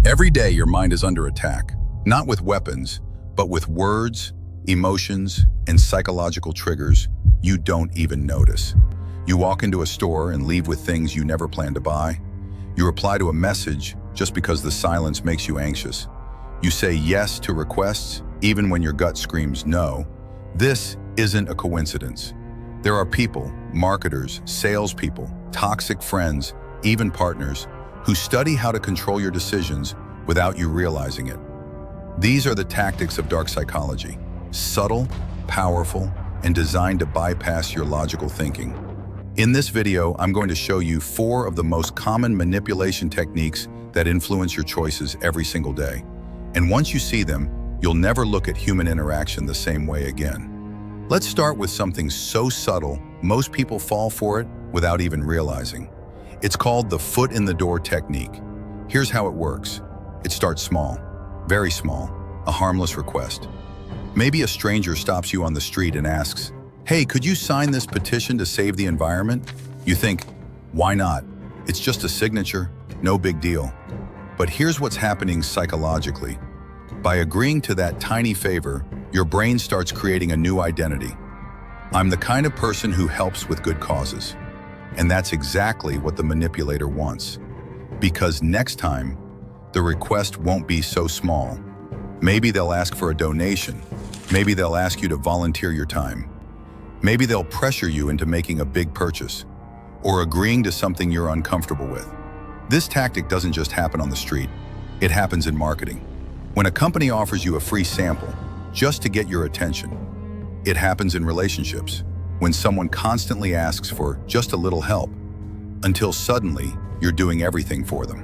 Every day your mind is under attack, not with weapons, but with words, emotions, and psychological triggers you don't even notice. You walk into a store and leave with things you never planned to buy. You reply to a message just because the silence makes you anxious. You say yes to requests even when your gut screams no. This isn't a coincidence. There are people, marketers, salespeople, toxic friends, even partners, who study how to control your decisions without you realizing it. These are the tactics of dark psychology, subtle, powerful, and designed to bypass your logical thinking. In this video, I'm going to show you 4 of the most common manipulation techniques that influence your choices every single day. And once you see them, you'll never look at human interaction the same way again. Let's start with something so subtle, most people fall for it without even realizing. It's called the foot in the door technique. Here's how it works. It starts small, very small, a harmless request. Maybe a stranger stops you on the street and asks, "Hey, could you sign this petition to save the environment?" You think, why not? It's just a signature, no big deal. But here's what's happening psychologically. By agreeing to that tiny favor, your brain starts creating a new identity. I'm the kind of person who helps with good causes. And that's exactly what the manipulator wants. Because next time, the request won't be so small. Maybe they'll ask for a donation. Maybe they'll ask you to volunteer your time. Maybe they'll pressure you into making a big purchase or agreeing to something you're uncomfortable with. This tactic doesn't just happen on the street. It happens in marketing. When a company offers you a free sample just to get your attention, it happens in relationships. When someone constantly asks for just a little help, until suddenly you're doing everything for them.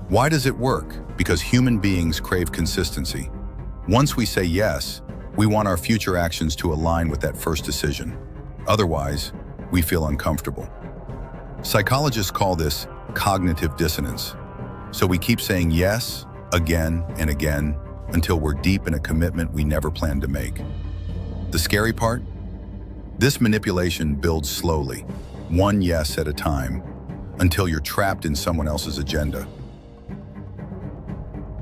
Why does it work? Because human beings crave consistency. Once we say yes, we want our future actions to align with that first decision. Otherwise, we feel uncomfortable. Psychologists call this cognitive dissonance. So we keep saying yes again and again until we're deep in a commitment we never planned to make. The scary part? This manipulation builds slowly, one yes at a time, until you're trapped in someone else's agenda.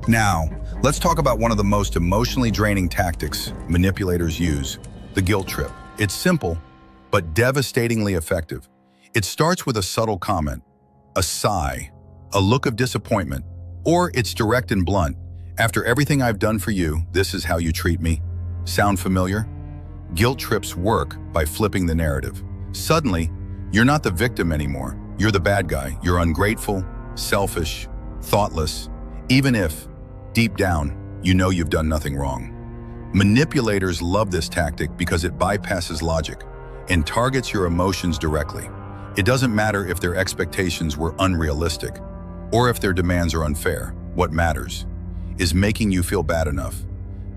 Now, let's talk about one of the most emotionally draining tactics manipulators use, the guilt trip. It's simple, but devastatingly effective. It starts with a subtle comment, a sigh, a look of disappointment, or it's direct and blunt. After everything I've done for you, this is how you treat me. Sound familiar? Guilt trips work by flipping the narrative. Suddenly, you're not the victim anymore. You're the bad guy. You're ungrateful, selfish, thoughtless, even if, deep down, you know you've done nothing wrong. Manipulators love this tactic because it bypasses logic and targets your emotions directly. It doesn't matter if their expectations were unrealistic or if their demands are unfair. What matters is making you feel bad enough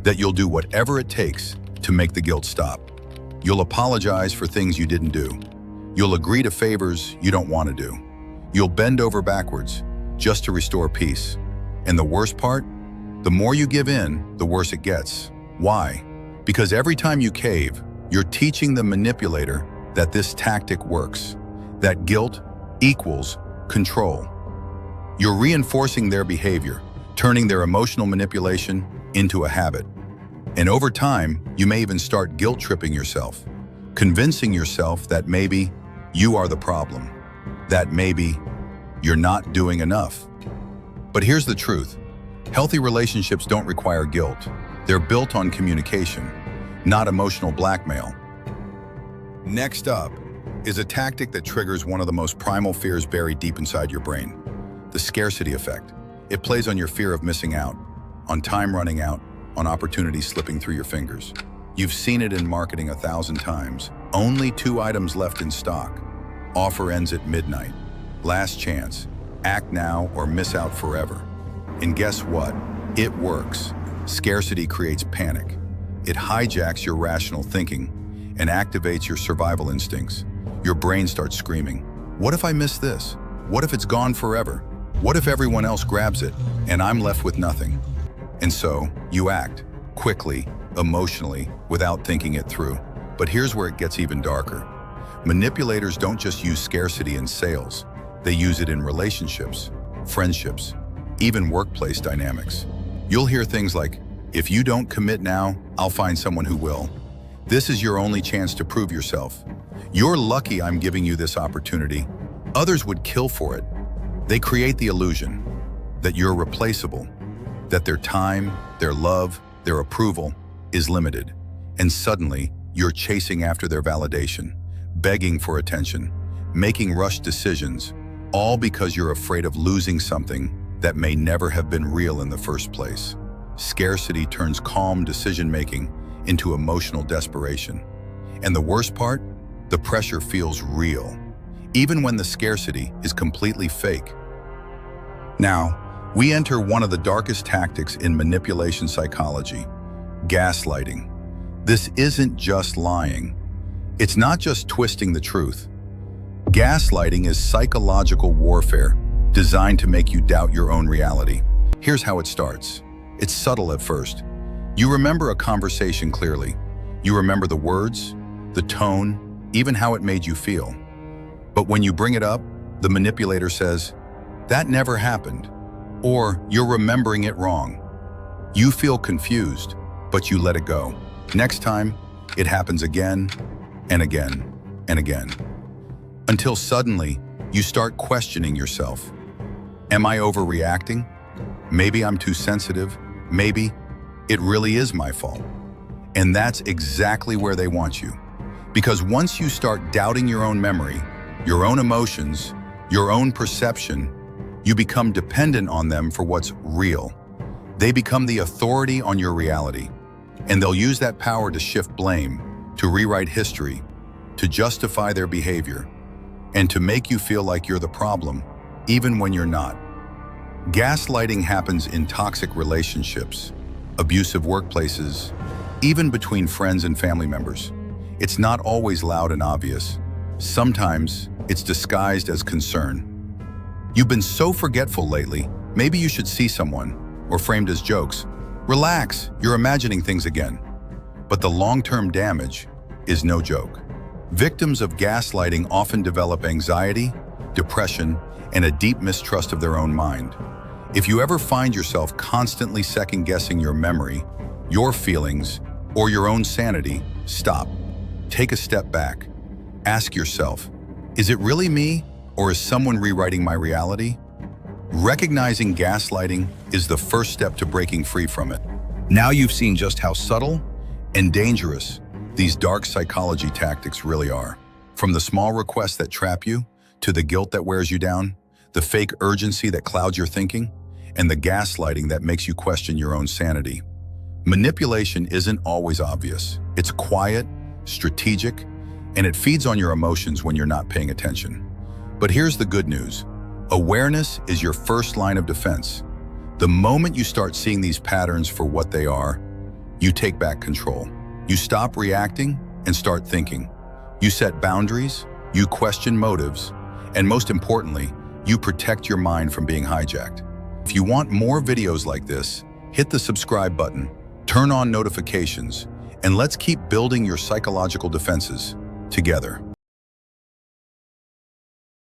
that you'll do whatever it takes to make the guilt stop. You'll apologize for things you didn't do. You'll agree to favors you don't want to do. You'll bend over backwards just to restore peace. And the worst part? The more you give in, the worse it gets. Why? Because every time you cave, you're teaching the manipulator that this tactic works, that guilt equals control. You're reinforcing their behavior, turning their emotional manipulation into a habit. And over time, you may even start guilt-tripping yourself, convincing yourself that maybe you are the problem, that maybe you're not doing enough. But here's the truth. Healthy relationships don't require guilt. They're built on communication, not emotional blackmail. Next up is a tactic that triggers one of the most primal fears buried deep inside your brain, the scarcity effect. It plays on your fear of missing out, on time running out, on opportunities slipping through your fingers. You've seen it in marketing 1,000 times. Only 2 items left in stock. Offer ends at midnight. Last chance. Act now or miss out forever. And guess what? It works. Scarcity creates panic. It hijacks your rational thinking and activates your survival instincts. Your brain starts screaming, what if I miss this? What if it's gone forever? What if everyone else grabs it and I'm left with nothing? And so you act quickly, emotionally, without thinking it through. But here's where it gets even darker. Manipulators don't just use scarcity in sales. They use it in relationships, friendships, even workplace dynamics. You'll hear things like, "If you don't commit now, I'll find someone who will. This is your only chance to prove yourself. You're lucky I'm giving you this opportunity. Others would kill for it." They create the illusion that you're replaceable, that their time, their love, their approval is limited. And suddenly, you're chasing after their validation, begging for attention, making rushed decisions, all because you're afraid of losing something that may never have been real in the first place. Scarcity turns calm decision-making into emotional desperation. And the worst part? The pressure feels real, even when the scarcity is completely fake. Now, we enter one of the darkest tactics in manipulation psychology: gaslighting. This isn't just lying. It's not just twisting the truth. Gaslighting is psychological warfare designed to make you doubt your own reality. Here's how it starts. It's subtle at first. You remember a conversation clearly. You remember the words, the tone, even how it made you feel. But when you bring it up, the manipulator says, "That never happened," or "You're remembering it wrong." You feel confused, but you let it go. Next time, it happens again and again and again, until suddenly you start questioning yourself. Am I overreacting? Maybe I'm too sensitive. Maybe it really is my fault. And that's exactly where they want you. Because once you start doubting your own memory, your own emotions, your own perception, you become dependent on them for what's real. They become the authority on your reality. And they'll use that power to shift blame, to rewrite history, to justify their behavior, and to make you feel like you're the problem, even when you're not. Gaslighting happens in toxic relationships, abusive workplaces, even between friends and family members. It's not always loud and obvious. Sometimes it's disguised as concern. "You've been so forgetful lately, maybe you should see someone," or framed as jokes. "Relax, you're imagining things again." But the long-term damage is no joke. Victims of gaslighting often develop anxiety, depression, and a deep mistrust of their own mind. If you ever find yourself constantly second-guessing your memory, your feelings, or your own sanity, stop. Take a step back. Ask yourself, is it really me, or is someone rewriting my reality? Recognizing gaslighting is the first step to breaking free from it. Now you've seen just how subtle and dangerous these dark psychology tactics really are. From the small requests that trap you, to the guilt that wears you down, the fake urgency that clouds your thinking, and the gaslighting that makes you question your own sanity. Manipulation isn't always obvious. It's quiet, strategic, and it feeds on your emotions when you're not paying attention. But here's the good news. Awareness is your first line of defense. The moment you start seeing these patterns for what they are, you take back control. You stop reacting and start thinking. You set boundaries, you question motives, and most importantly, you protect your mind from being hijacked. If you want more videos like this, hit the subscribe button, turn on notifications, and let's keep building your psychological defenses together.